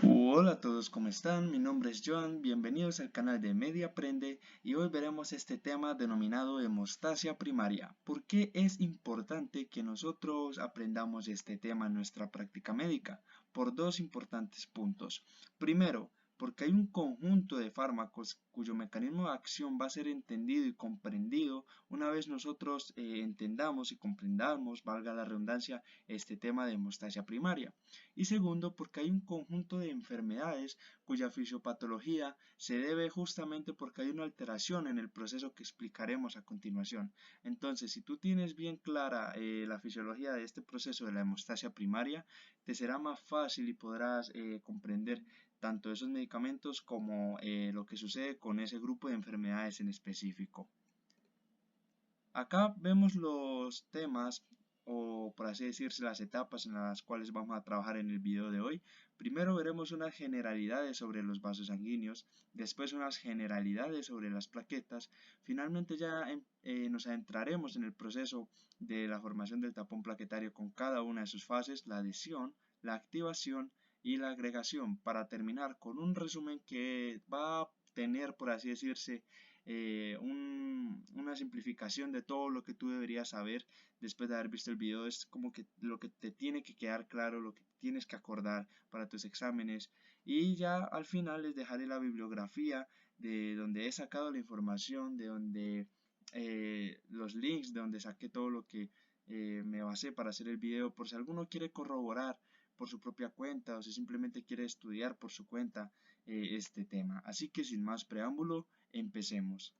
Hola a todos, ¿cómo están? Mi nombre es Joan, bienvenidos al canal de Media Aprende y hoy veremos este tema denominado hemostasia primaria. ¿Por qué es importante que nosotros aprendamos este tema en nuestra práctica médica? Por dos importantes puntos. Primero, porque hay un conjunto de fármacos cuyo mecanismo de acción va a ser entendido y comprendido una vez nosotros entendamos y comprendamos, valga la redundancia, este tema de hemostasia primaria. Y segundo, porque hay un conjunto de enfermedades cuya fisiopatología se debe justamente porque hay una alteración en el proceso que explicaremos a continuación. Entonces, si tú tienes bien clara la fisiología de este proceso de la hemostasia primaria, te será más fácil y podrás comprender tanto esos medicamentos como lo que sucede con ese grupo de enfermedades en específico. Acá vemos los temas o por así decirse las etapas en las cuales vamos a trabajar en el video de hoy. Primero veremos unas generalidades sobre los vasos sanguíneos, después unas generalidades sobre las plaquetas, finalmente ya nos adentraremos en el proceso de la formación del tapón plaquetario con cada una de sus fases, la adhesión, la activación y la agregación, para terminar con un resumen que va a tener, por así decirse, una simplificación de todo lo que tú deberías saber después de haber visto el video. Es como que lo que te tiene que quedar claro, lo que tienes que acordar para tus exámenes, y ya al final les dejaré la bibliografía de donde he sacado la información, de donde los links, de donde saqué todo lo que me basé para hacer el video, por si alguno quiere corroborar por su propia cuenta o si simplemente quiere estudiar por su cuenta este tema. Así que sin más preámbulo, empecemos.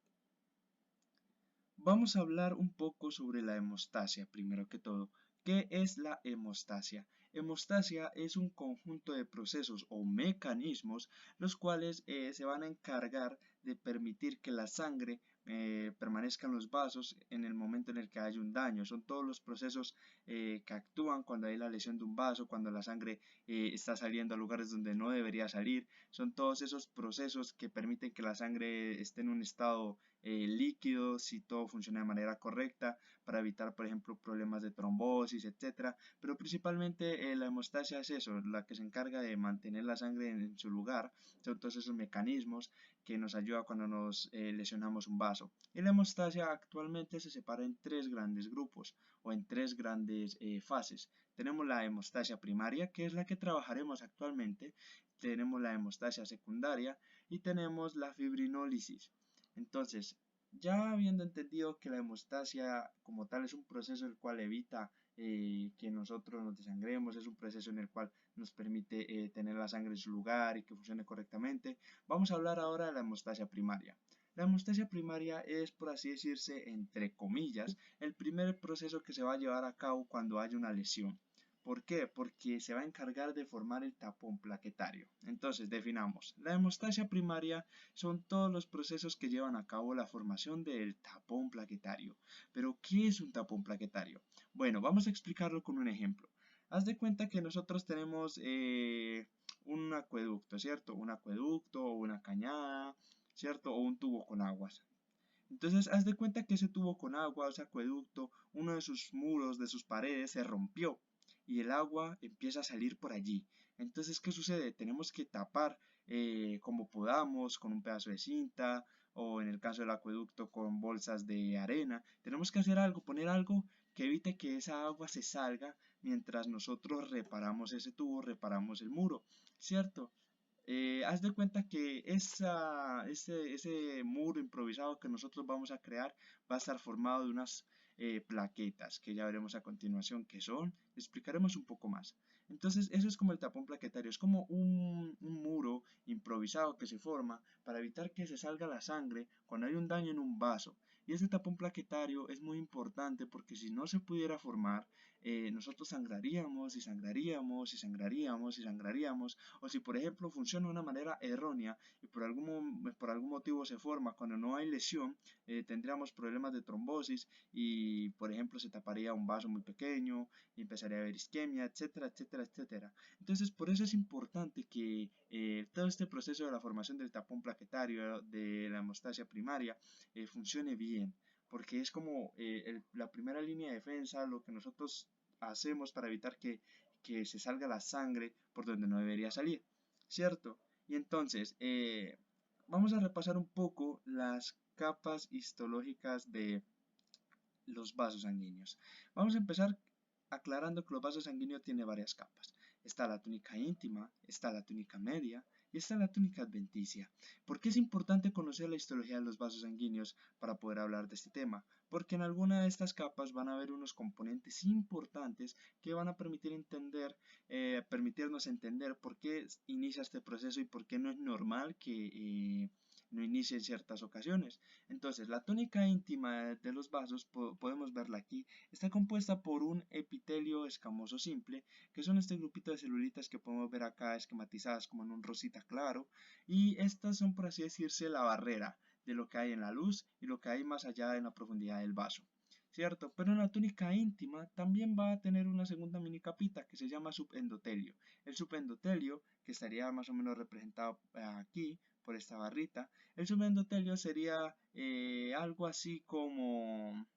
Vamos a hablar un poco sobre la hemostasia, primero que todo. ¿Qué es la hemostasia? Hemostasia es un conjunto de procesos o mecanismos los cuales se van a encargar de permitir que la sangre permanezca en los vasos en el momento en el que hay un daño. Son todos los procesos que actúan cuando hay la lesión de un vaso, cuando la sangre está saliendo a lugares donde no debería salir. Son todos esos procesos que permiten que la sangre esté en un estado líquido, si todo funciona de manera correcta, para evitar, por ejemplo, problemas de trombosis, etcétera. Pero principalmente la hemostasia es eso, la que se encarga de mantener la sangre en su lugar. Son todos esos mecanismos que nos ayudan cuando nos lesionamos un vaso. Y la hemostasia actualmente se separa en tres grandes grupos o en tres grandes fases. Tenemos la hemostasia primaria, que es la que trabajaremos actualmente. Tenemos la hemostasia secundaria y tenemos la fibrinólisis. Entonces, ya habiendo entendido que la hemostasia como tal es un proceso el cual evita que nosotros nos desangremos, es un proceso en el cual nos permite tener la sangre en su lugar y que funcione correctamente, vamos a hablar ahora de la hemostasia primaria. La hemostasia primaria es, por así decirse, entre comillas, el primer proceso que se va a llevar a cabo cuando hay una lesión. ¿Por qué? Porque se va a encargar de formar el tapón plaquetario. Entonces, definamos. La hemostasia primaria son todos los procesos que llevan a cabo la formación del tapón plaquetario. Pero, ¿qué es un tapón plaquetario? Bueno, vamos a explicarlo con un ejemplo. Haz de cuenta que nosotros tenemos un acueducto, ¿cierto? Un acueducto o una cañada, ¿cierto? O un tubo con aguas. Entonces, haz de cuenta que ese tubo con agua, ese acueducto, uno de sus muros, de sus paredes, se rompió y el agua empieza a salir por allí. Entonces, ¿qué sucede? Tenemos que tapar como podamos, con un pedazo de cinta o en el caso del acueducto con bolsas de arena. Tenemos que hacer algo, poner algo que evite que esa agua se salga mientras nosotros reparamos ese tubo, reparamos el muro, ¿cierto? Haz de cuenta que ese muro improvisado que nosotros vamos a crear va a estar formado de unas plaquetas que ya veremos a continuación qué son. Explicaremos un poco más. Entonces, eso es como el tapón plaquetario, es como un muro improvisado que se forma para evitar que se salga la sangre cuando hay un daño en un vaso. Y este tapón plaquetario es muy importante porque si no se pudiera formar, nosotros sangraríamos y sangraríamos y sangraríamos y sangraríamos, o si por ejemplo funciona de una manera errónea y por algún motivo se forma cuando no hay lesión, tendríamos problemas de trombosis y por ejemplo se taparía un vaso muy pequeño y empezaría a haber isquemia, etcétera, etcétera, etcétera. Entonces por eso es importante que todo este proceso de la formación del tapón plaquetario de la hemostasia primaria funcione bien, porque es como la primera línea de defensa, lo que nosotros hacemos para evitar que se salga la sangre por donde no debería salir. ¿cierto? Y entonces, vamos a repasar un poco las capas histológicas de los vasos sanguíneos. Vamos a empezar aclarando que los vasos sanguíneos tienen varias capas. Está la túnica íntima, está la túnica media y está la túnica adventicia. ¿Por qué es importante conocer la histología de los vasos sanguíneos para poder hablar de este tema? Porque en alguna de estas capas van a haber unos componentes importantes que van a permitirnos entender por qué inicia este proceso y por qué no es normal que no inicie en ciertas ocasiones. Entonces, la túnica íntima de los vasos, podemos verla aquí, está compuesta por un epitelio escamoso simple, que son este grupito de celulitas que podemos ver acá esquematizadas como en un rosita claro, y estas son, por así decirse, la barrera de lo que hay en la luz y lo que hay más allá en la profundidad del vaso. ¿Cierto? Pero en la túnica íntima también va a tener una segunda mini capita que se llama subendotelio. El subendotelio, que estaría más o menos representado aquí por esta barrita, el subendotelio sería algo así como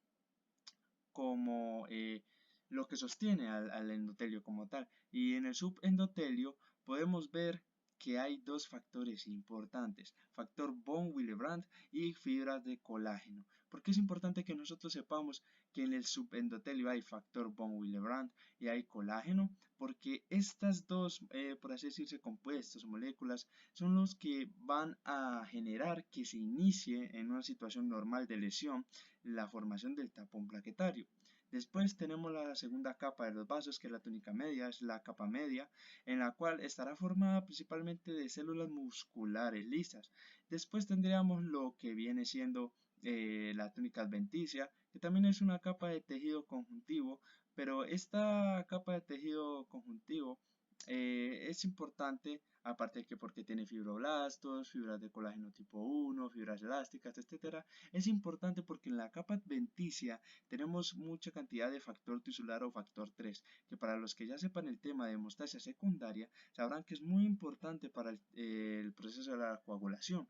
lo que sostiene al endotelio como tal. Y en el subendotelio podemos ver que hay dos factores importantes, factor von Willebrand y fibras de colágeno. ¿Por qué es importante que nosotros sepamos que en el subendotelio hay factor von Willebrand y hay colágeno? Porque estas dos, por así decirse, compuestos o moléculas son los que van a generar que se inicie en una situación normal de lesión la formación del tapón plaquetario. Después tenemos la segunda capa de los vasos, que es la túnica media, es la capa media, en la cual estará formada principalmente de células musculares lisas. Después tendríamos lo que viene siendo la túnica adventicia, que también es una capa de tejido conjuntivo, pero esta capa de tejido conjuntivo es importante, aparte de que porque tiene fibroblastos, fibras de colágeno tipo 1, fibras elásticas, etcétera. Es importante porque en la capa adventicia tenemos mucha cantidad de factor tisular o factor 3, que para los que ya sepan el tema de hemostasia secundaria, sabrán que es muy importante para el proceso de la coagulación.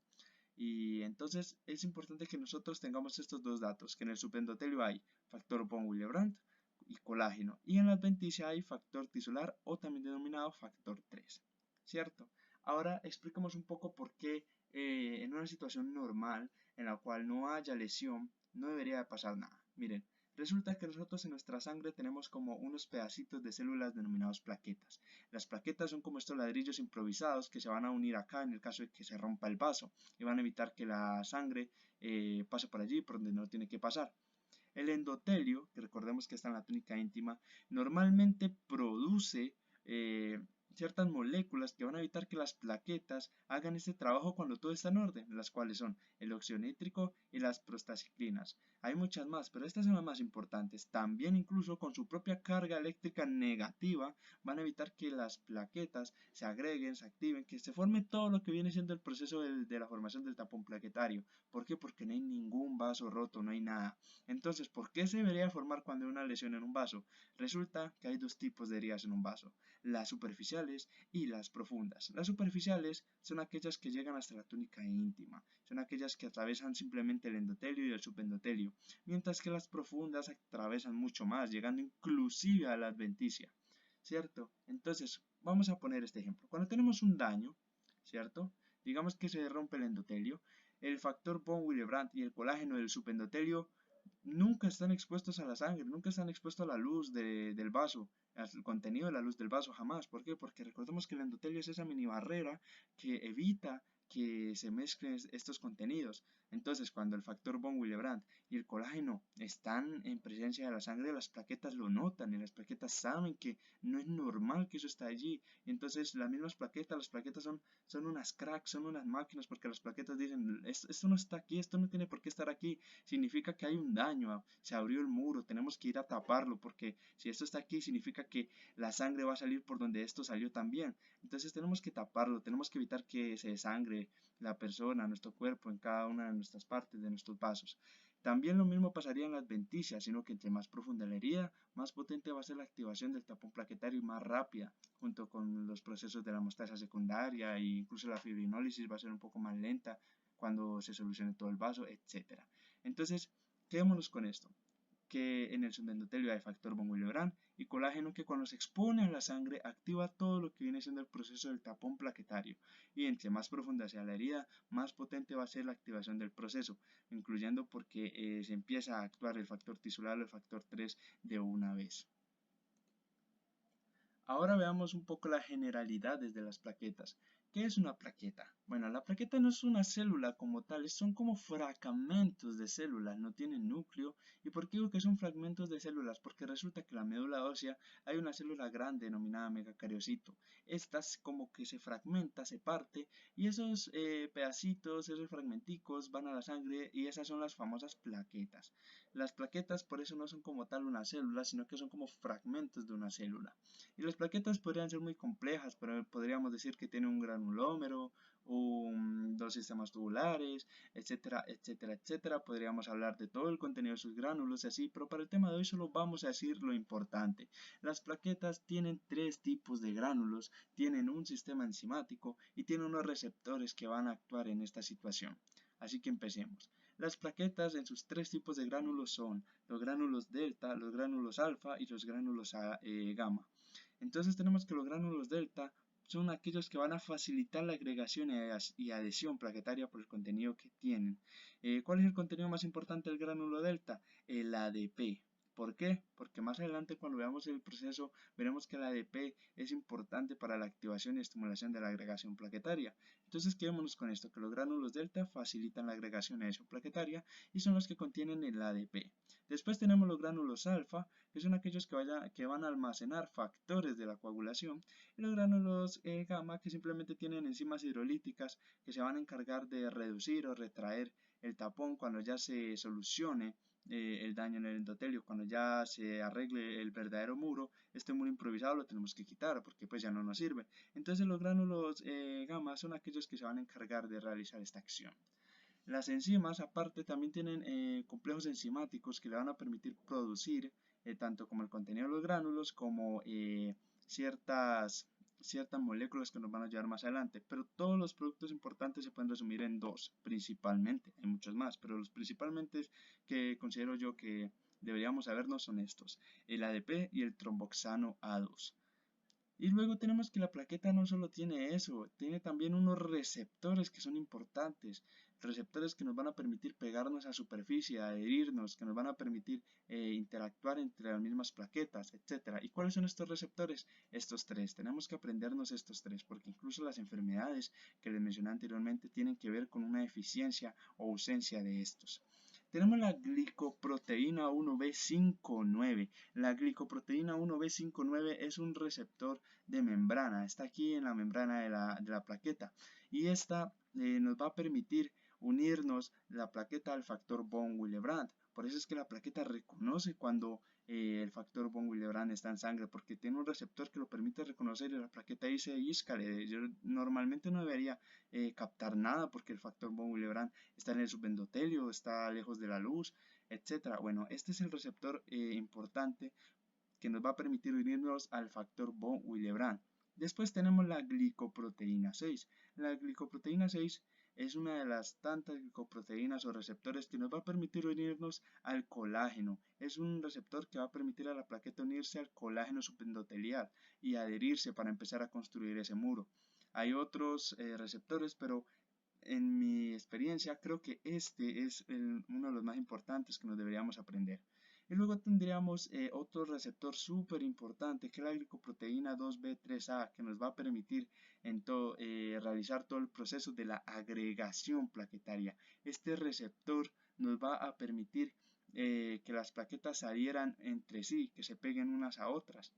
Y entonces es importante que nosotros tengamos estos dos datos, que en el subendotelio hay factor von Willebrand y colágeno, y en la adventicia hay factor tisular o también denominado factor 3, ¿cierto? Ahora expliquemos un poco por qué en una situación normal en la cual no haya lesión no debería de pasar nada. Miren, resulta que nosotros en nuestra sangre tenemos como unos pedacitos de células denominados plaquetas. Las plaquetas son como estos ladrillos improvisados que se van a unir acá en el caso de que se rompa el vaso y van a evitar que la sangre pase por allí por donde no tiene que pasar. El endotelio, que recordemos que está en la túnica íntima, normalmente produce ciertas moléculas que van a evitar que las plaquetas hagan este trabajo cuando todo está en orden, las cuales son el óxido nítrico y las prostaciclinas. Hay muchas más, pero estas son las más importantes. También incluso con su propia carga eléctrica negativa van a evitar que las plaquetas se agreguen, se activen, que se forme todo lo que viene siendo el proceso de la formación del tapón plaquetario. ¿Por qué? Porque no hay ningún vaso roto, no hay nada. Entonces, ¿por qué se debería formar cuando hay una lesión en un vaso? Resulta que hay dos tipos de heridas en un vaso, las superficiales y las profundas. Las superficiales son aquellas que llegan hasta la túnica íntima, son aquellas que atravesan simplemente el endotelio y el subendotelio, mientras que las profundas atravesan mucho más, llegando inclusive a la adventicia, ¿cierto? Entonces, vamos a poner este ejemplo. Cuando tenemos un daño, ¿cierto? Digamos que se rompe el endotelio, el factor von Willebrand y el colágeno del subendotelio nunca están expuestos a la sangre, nunca están expuestos a la luz del vaso, al contenido de la luz del vaso, jamás. ¿Por qué? Porque recordemos que el endotelio es esa mini barrera que evita que se mezclen estos contenidos. Entonces, cuando el factor von Willebrand y el colágeno están en presencia de la sangre, las plaquetas lo notan y las plaquetas saben que no es normal que eso está allí. Entonces, las mismas plaquetas, las plaquetas son unas cracks, son unas máquinas, porque las plaquetas dicen, esto no está aquí, esto no tiene por qué estar aquí, significa que hay un daño, se abrió el muro, tenemos que ir a taparlo, porque si esto está aquí, significa que la sangre va a salir por donde esto salió también. Entonces tenemos que taparlo, tenemos que evitar que se desangre la persona, nuestro cuerpo, en cada una de nuestras partes, de nuestros vasos. También lo mismo pasaría en la adventicia, sino que entre más profunda la herida, más potente va a ser la activación del tapón plaquetario y más rápida, junto con los procesos de la hemostasia secundaria e incluso la fibrinólisis va a ser un poco más lenta cuando se solucione todo el vaso, etcétera. Entonces, quedémonos con esto, que en el subendotelio hay factor von Willebrand y colágeno que cuando se expone a la sangre activa todo lo que viene siendo el proceso del tapón plaquetario, y entre más profunda sea la herida, más potente va a ser la activación del proceso, incluyendo porque se empieza a actuar el factor tisular o el factor 3 de una vez. Ahora veamos un poco las generalidades de las plaquetas. ¿Qué es una plaqueta? Bueno, la plaqueta no es una célula como tal, son como fragmentos de células, no tienen núcleo. ¿Y por qué digo que son fragmentos de células? Porque resulta que en la médula ósea hay una célula grande denominada megacariocito. Esta como que se fragmenta, se parte, y esos pedacitos, esos fragmenticos van a la sangre y esas son las famosas plaquetas. Las plaquetas por eso no son como tal una célula, sino que son como fragmentos de una célula. Y las plaquetas podrían ser muy complejas, pero podríamos decir que tiene un granulómero, dos sistemas tubulares, etcétera, etcétera, etcétera. Podríamos hablar de todo el contenido de sus gránulos y así, pero para el tema de hoy solo vamos a decir lo importante. Las plaquetas tienen tres tipos de gránulos, tienen un sistema enzimático y tienen unos receptores que van a actuar en esta situación. Así que empecemos. Las plaquetas en sus tres tipos de gránulos son los gránulos delta, los gránulos alfa y los gránulos gamma. Entonces tenemos que los gránulos delta son aquellos que van a facilitar la agregación y adhesión plaquetaria por el contenido que tienen. ¿Cuál es el contenido más importante del gránulo delta? El ADP. ¿Por qué? Porque más adelante cuando veamos el proceso veremos que el ADP es importante para la activación y estimulación de la agregación plaquetaria. Entonces quedémonos con esto, que los gránulos delta facilitan la agregación y adhesión plaquetaria y son los que contienen el ADP. Después tenemos los gránulos alfa, que son aquellos que van a almacenar factores de la coagulación, y los gránulos gamma, que simplemente tienen enzimas hidrolíticas que se van a encargar de reducir o retraer el tapón cuando ya se solucione el daño en el endotelio, cuando ya se arregle el verdadero muro. Este muro improvisado lo tenemos que quitar porque pues ya no nos sirve. Entonces los gránulos gamma son aquellos que se van a encargar de realizar esta acción. Las enzimas, aparte, también tienen complejos enzimáticos que le van a permitir producir tanto como el contenido de los gránulos como ciertas moléculas que nos van a ayudar más adelante. Pero todos los productos importantes se pueden resumir en dos, principalmente. Hay muchos más, pero los principalmente que considero yo que deberíamos sabernos son estos: el ADP y el tromboxano A2. Y luego tenemos que la plaqueta no solo tiene eso, tiene también unos receptores que son importantes, receptores que nos van a permitir pegarnos a superficie, adherirnos, que nos van a permitir interactuar entre las mismas plaquetas, etc. ¿Y cuáles son estos receptores? Estos tres, tenemos que aprendernos estos tres, porque incluso las enfermedades que les mencioné anteriormente tienen que ver con una deficiencia o ausencia de estos. Tenemos la glicoproteína 1B59. La glicoproteína 1B59 es un receptor de membrana, está aquí en la membrana de la plaqueta, y esta nos va a permitir unirnos la plaqueta al factor von Willebrand. Por eso es que la plaqueta reconoce cuando el factor von Willebrand está en sangre, porque tiene un receptor que lo permite reconocer y la plaqueta dice: "Íscale, yo normalmente no debería captar nada porque el factor von Willebrand está en el subendotelio, está lejos de la luz, etcétera". Bueno, este es el receptor importante que nos va a permitir unirnos al factor von Willebrand. Después tenemos la glicoproteína 6. La glicoproteína 6 es una de las tantas glicoproteínas o receptores que nos va a permitir unirnos al colágeno. Es un receptor que va a permitir a la plaqueta unirse al colágeno subendotelial y adherirse para empezar a construir ese muro. Hay otros receptores, pero en mi experiencia creo que este es uno de los más importantes que nos deberíamos aprender. Y luego tendríamos otro receptor súper importante, que es la glicoproteína 2B3A, que nos va a permitir realizar todo el proceso de la agregación plaquetaria. Este receptor nos va a permitir que las plaquetas se adhieran entre sí, que se peguen unas a otras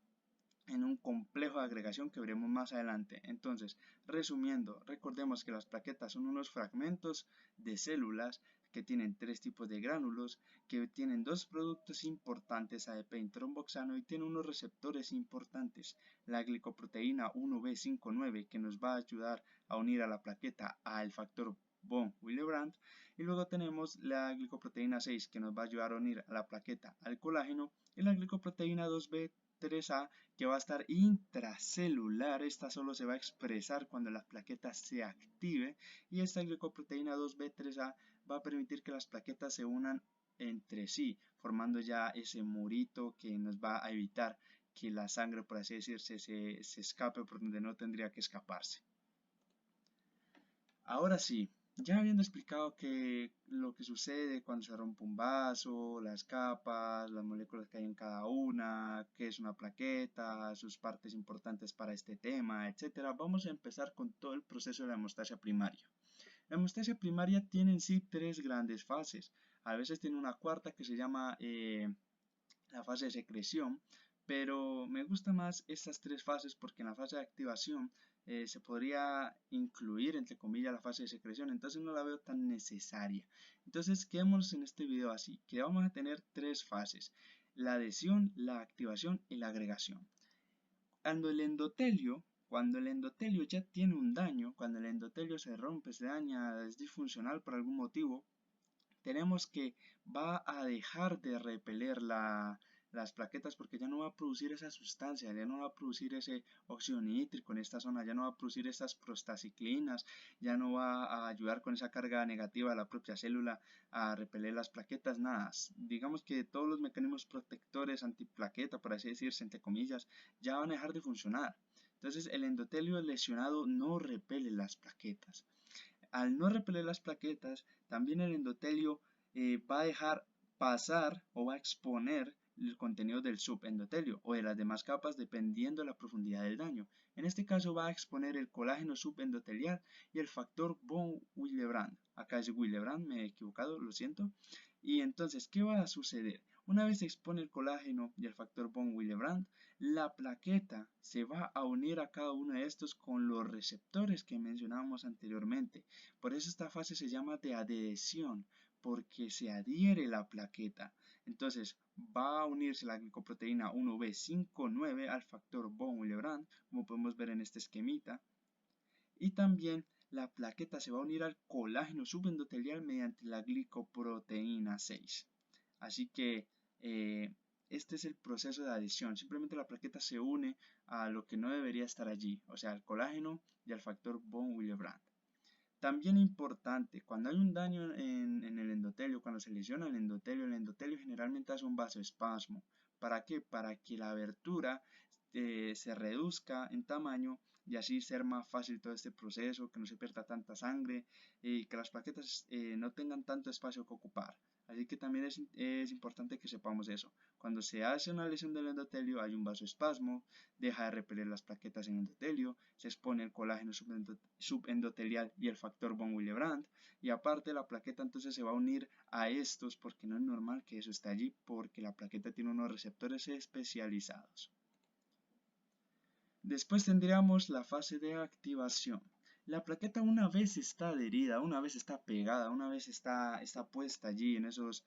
en un complejo de agregación que veremos más adelante. Entonces, resumiendo, recordemos que las plaquetas son unos fragmentos de células que tienen tres tipos de gránulos, que tienen dos productos importantes, ADP y tromboxano, y tienen unos receptores importantes, la glicoproteína 1B59, que nos va a ayudar a unir a la plaqueta al factor von Willebrand, y luego tenemos la glicoproteína 6, que nos va a ayudar a unir a la plaqueta al colágeno, y la glicoproteína 2B3A, que va a estar intracelular. Esta solo se va a expresar cuando la plaqueta se active, y esta glicoproteína 2B3A va a permitir que las plaquetas se unan entre sí, formando ya ese murito que nos va a evitar que la sangre, por así decirse, se escape por donde no tendría que escaparse. Ahora sí, ya habiendo explicado lo que sucede cuando se rompe un vaso, las capas, las moléculas que hay en cada una, qué es una plaqueta, sus partes importantes para este tema, etcétera, vamos a empezar con todo el proceso de la hemostasia primaria. La hemostasia primaria tiene en sí tres grandes fases. A veces tiene una cuarta que se llama la fase de secreción, pero me gustan más estas tres fases porque en la fase de activación se podría incluir, entre comillas, la fase de secreción, entonces no la veo tan necesaria. Entonces, quedémonos en este video así, que vamos a tener tres fases: la adhesión, la activación y la agregación. Cuando el endotelio ya tiene un daño, cuando el endotelio se rompe, se daña, es disfuncional por algún motivo, tenemos que va a dejar de repeler las plaquetas porque ya no va a producir esa sustancia, ya no va a producir ese óxido nítrico en esta zona, ya no va a producir esas prostaciclinas, ya no va a ayudar con esa carga negativa de la propia célula a repeler las plaquetas, nada. Digamos que todos los mecanismos protectores antiplaqueta, por así decirse, entre comillas, ya van a dejar de funcionar. Entonces el endotelio lesionado no repele las plaquetas. Al no repeler las plaquetas, también el endotelio va a dejar pasar o va a exponer el contenido del subendotelio o de las demás capas dependiendo de la profundidad del daño. En este caso va a exponer el colágeno subendotelial y el factor von Willebrand. Acá es Willebrand, me he equivocado, lo siento. Y entonces, ¿qué va a suceder? Una vez se expone el colágeno y el factor von Willebrand, la plaqueta se va a unir a cada uno de estos con los receptores que mencionábamos anteriormente. Por eso esta fase se llama de adhesión, porque se adhiere la plaqueta. Entonces va a unirse la glicoproteína 1B59 al factor von Willebrand, como podemos ver en este esquemita. Y también la plaqueta se va a unir al colágeno subendotelial mediante la glicoproteína 6. Así que este es el proceso de adhesión. Simplemente la plaqueta se une a lo que no debería estar allí, o sea, al colágeno y al factor von Willebrand. También importante, cuando hay un daño en el endotelio, cuando se lesiona el endotelio generalmente hace un vasoespasmo. ¿Para qué? Para que la abertura se reduzca en tamaño y así ser más fácil todo este proceso, que no se pierda tanta sangre y que las plaquetas no tengan tanto espacio que ocupar. Así que también es importante que sepamos eso. Cuando se hace una lesión del endotelio hay un vasoespasmo, deja de repeler las plaquetas en endotelio, se expone el colágeno subendotelial y el factor von Willebrand, y aparte la plaqueta entonces se va a unir a estos porque no es normal que eso esté allí, porque la plaqueta tiene unos receptores especializados. Después tendríamos la fase de activación. La plaqueta, una vez está adherida, una vez está pegada, una vez está puesta allí en esos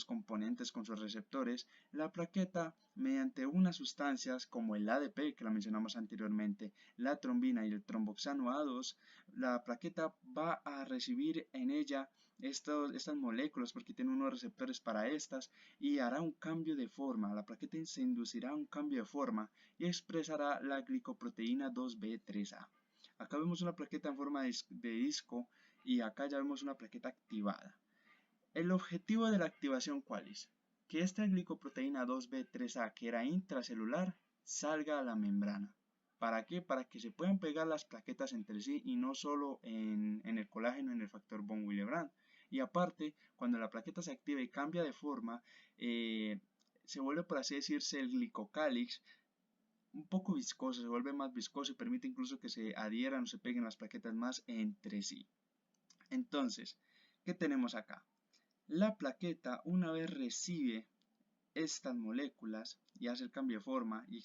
componentes con sus receptores, la plaqueta, mediante unas sustancias como el ADP, que la mencionamos anteriormente, la trombina y el tromboxano A2, la plaqueta va a recibir en ella estas moléculas porque tiene unos receptores para estas y hará un cambio de forma. La plaqueta se inducirá a un cambio de forma y expresará la glicoproteína 2B3A. Acá vemos una plaqueta en forma de disco y acá ya vemos una plaqueta activada. El objetivo de la activación, ¿cuál es? Que esta glicoproteína 2B3A, que era intracelular, salga a la membrana. ¿Para qué? Para que se puedan pegar las plaquetas entre sí y no solo en el colágeno, en el factor von Willebrand. Y aparte, cuando la plaqueta se activa y cambia de forma, se vuelve, por así decirse, el glicocálix un poco viscoso, se vuelve más viscoso y permite incluso que se adhieran o se peguen las plaquetas más entre sí. Entonces, ¿qué tenemos acá? La plaqueta, una vez recibe estas moléculas y hace el cambio de forma y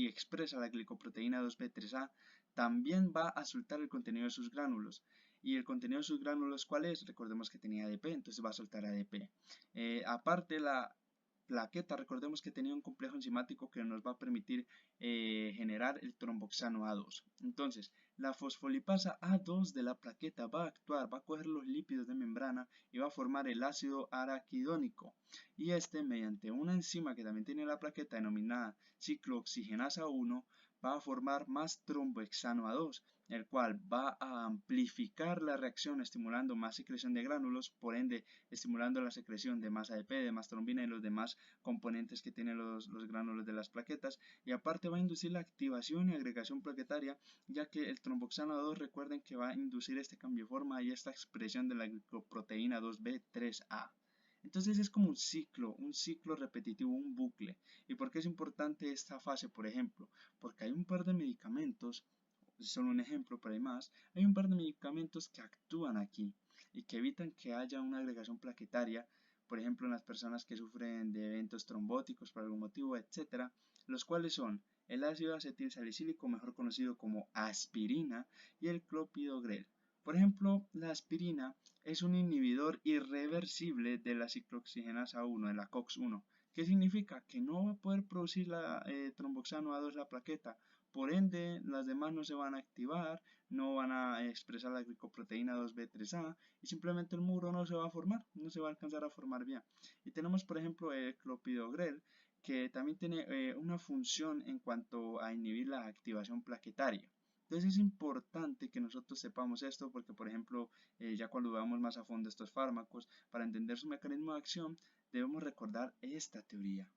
expresa la glicoproteína 2B3A, también va a soltar el contenido de sus gránulos. ¿Y el contenido de sus gránulos cuál es? Recordemos que tenía ADP, entonces va a soltar ADP. Aparte, la plaqueta, recordemos que tenía un complejo enzimático que nos va a permitir generar el tromboxano A2. Entonces, la fosfolipasa A2 de la plaqueta va a actuar, va a coger los lípidos de membrana y va a formar el ácido araquidónico. Y este, mediante una enzima que también tiene la plaqueta denominada ciclooxigenasa 1, va a formar más trombohexano A2, el cual va a amplificar la reacción estimulando más secreción de gránulos, por ende estimulando la secreción de más ADP, de más trombina y los demás componentes que tienen los gránulos de las plaquetas, y aparte va a inducir la activación y agregación plaquetaria, ya que el tromboxano A2, recuerden que va a inducir este cambio de forma y esta expresión de la glicoproteína 2B3A. Entonces es como un ciclo repetitivo, un bucle. ¿Y por qué es importante esta fase, por ejemplo? Porque hay un par de medicamentos, solo un ejemplo, pero hay más, hay un par de medicamentos que actúan aquí y que evitan que haya una agregación plaquetaria, por ejemplo en las personas que sufren de eventos trombóticos por algún motivo, etcétera, los cuales son el ácido acetilsalicílico, mejor conocido como aspirina, y el clopidogrel. Por ejemplo, la aspirina es un inhibidor irreversible de la ciclooxigenasa 1, de la COX-1. ¿Qué significa? Que no va a poder producir la tromboxano A2, la plaqueta, por ende las demás no se van a activar, no van a expresar la glicoproteína 2B3A y simplemente el muro no se va a formar, no se va a alcanzar a formar bien. Y tenemos por ejemplo el clopidogrel, que también tiene una función en cuanto a inhibir la activación plaquetaria. Entonces es importante que nosotros sepamos esto porque, por ejemplo, ya cuando veamos más a fondo estos fármacos, para entender su mecanismo de acción, debemos recordar esta teoría.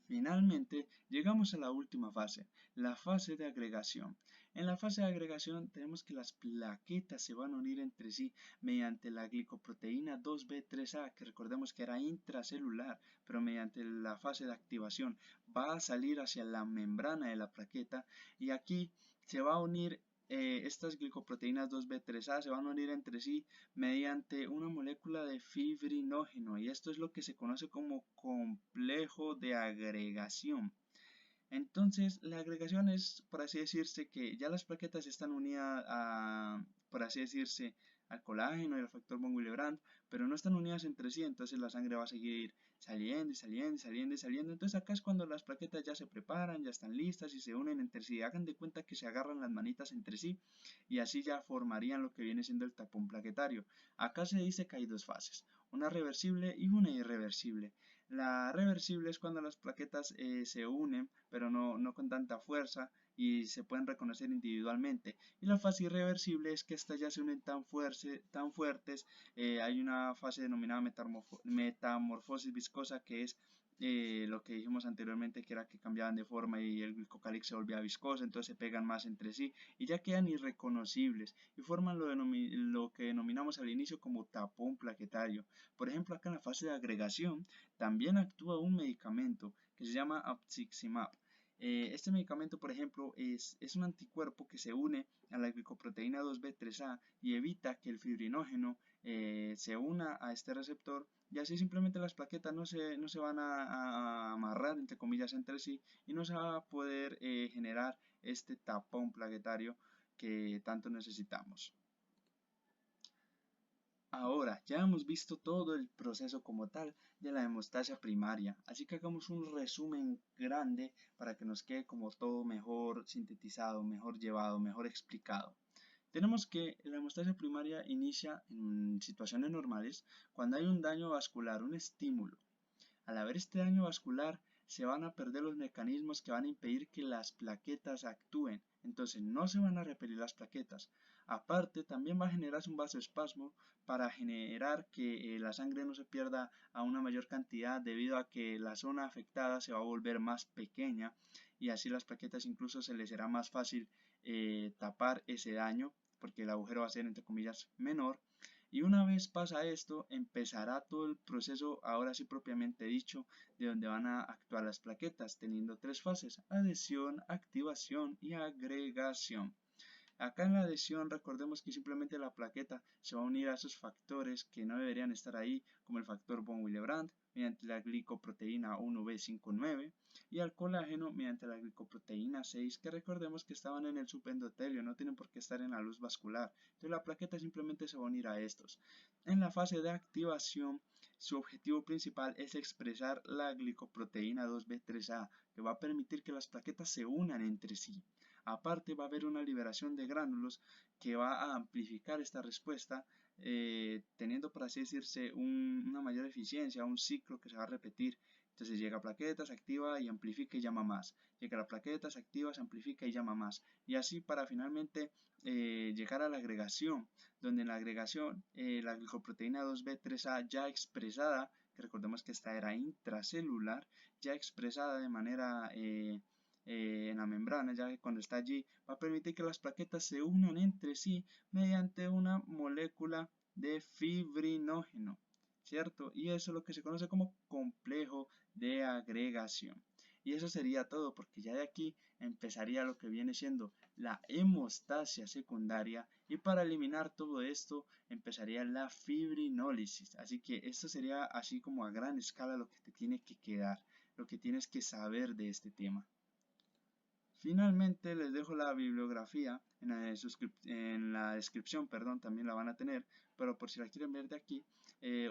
Finalmente, llegamos a la última fase, la fase de agregación. En la fase de agregación tenemos que las plaquetas se van a unir entre sí mediante la glicoproteína 2B3A, que recordemos que era intracelular, pero mediante la fase de activación va a salir hacia la membrana de la plaqueta y aquí se va a unir estas glicoproteínas 2B3A se van a unir entre sí mediante una molécula de fibrinógeno y esto es lo que se conoce como complejo de agregación. Entonces, la agregación es, por así decirse, que ya las plaquetas están unidas a, por así decirse, al colágeno y al factor von Willebrand, pero no están unidas entre sí, entonces la sangre va a seguir saliendo y saliendo y saliendo y saliendo. Entonces acá es cuando las plaquetas ya se preparan, ya están listas y se unen entre sí. Hagan de cuenta que se agarran las manitas entre sí y así ya formarían lo que viene siendo el tapón plaquetario. Acá se dice que hay dos fases, una reversible y una irreversible. La reversible es cuando las plaquetas se unen, pero no con tanta fuerza y se pueden reconocer individualmente. Y la fase irreversible es que estas ya se unen tan fuertes, hay una fase denominada metamorfosis viscosa que es lo que dijimos anteriormente, que era que cambiaban de forma y el glicocálix se volvía viscoso, entonces se pegan más entre sí y ya quedan irreconocibles y forman lo que denominamos al inicio como tapón plaquetario. Por ejemplo, acá en la fase de agregación también actúa un medicamento que se llama apiximab. Este medicamento, por ejemplo, es un anticuerpo que se une a la glicoproteína 2B3A y evita que el fibrinógeno se una a este receptor y así simplemente las plaquetas no se van a amarrar, entre comillas, entre sí y no se va a poder generar este tapón plaquetario que tanto necesitamos. Ahora, ya hemos visto todo el proceso como tal de la hemostasia primaria, así que hagamos un resumen grande para que nos quede como todo mejor sintetizado, mejor llevado, mejor explicado. Tenemos que la hemostasia primaria inicia en situaciones normales cuando hay un daño vascular, un estímulo. Al haber este daño vascular, se van a perder los mecanismos que van a impedir que las plaquetas actúen. Entonces no se van a repelir las plaquetas. Aparte, también va a generarse un vasoespasmo para generar que la sangre no se pierda a una mayor cantidad debido a que la zona afectada se va a volver más pequeña y así las plaquetas incluso se les será más fácil tapar ese daño porque el agujero va a ser entre comillas menor. Y una vez pasa esto, empezará todo el proceso, ahora sí propiamente dicho, de donde van a actuar las plaquetas, teniendo tres fases: adhesión, activación y agregación. Acá en la adhesión recordemos que simplemente la plaqueta se va a unir a esos factores que no deberían estar ahí, como el factor von Willebrand mediante la glicoproteína 1B59 y al colágeno mediante la glicoproteína 6, que recordemos que estaban en el subendotelio, no tienen por qué estar en la luz vascular. Entonces la plaqueta simplemente se va a unir a estos. En la fase de activación, su objetivo principal es expresar la glicoproteína 2B3A, que va a permitir que las plaquetas se unan entre sí. Aparte va a haber una liberación de gránulos que va a amplificar esta respuesta, teniendo, por así decirse, una mayor eficiencia, un ciclo que se va a repetir Entonces llega a plaquetas, se activa y amplifica y llama más. Llega a la plaqueta, se activa, se amplifica y llama más. Y así para finalmente llegar a la agregación, donde en la agregación la glicoproteína 2B3A ya expresada, que recordemos que esta era intracelular, ya expresada de manera en la membrana, ya que cuando está allí va a permitir que las plaquetas se unan entre sí mediante una molécula de fibrinógeno, ¿cierto? Y eso es lo que se conoce como complejo de agregación. Y eso sería todo, porque ya de aquí empezaría lo que viene siendo la hemostasia secundaria, y para eliminar todo esto empezaría la fibrinólisis. Así que esto sería así como a gran escala lo que te tiene que quedar, lo que tienes que saber de este tema. Finalmente les dejo la bibliografía en la descripción, perdón, también la van a tener, pero por si la quieren ver de aquí,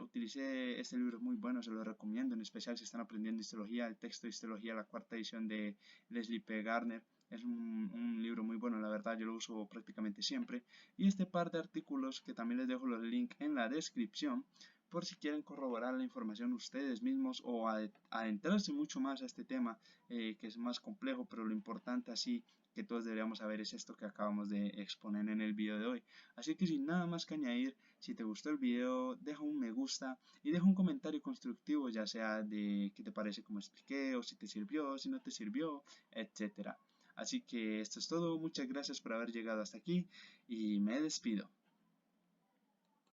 utilicé este libro muy bueno, se lo recomiendo, en especial si están aprendiendo histología, el texto de histología, la cuarta edición de Leslie P. Garner. Es un libro muy bueno, la verdad, yo lo uso prácticamente siempre. Y este par de artículos que también les dejo los links en la descripción, por si quieren corroborar la información ustedes mismos o adentrarse mucho más a este tema, que es más complejo, pero lo importante así que todos deberíamos saber es esto que acabamos de exponer en el video de hoy. Así que sin nada más que añadir, si te gustó el video, deja un me gusta y deja un comentario constructivo, ya sea de qué te parece como expliqué, o si te sirvió, si no te sirvió, etcétera. Así que esto es todo, muchas gracias por haber llegado hasta aquí y me despido.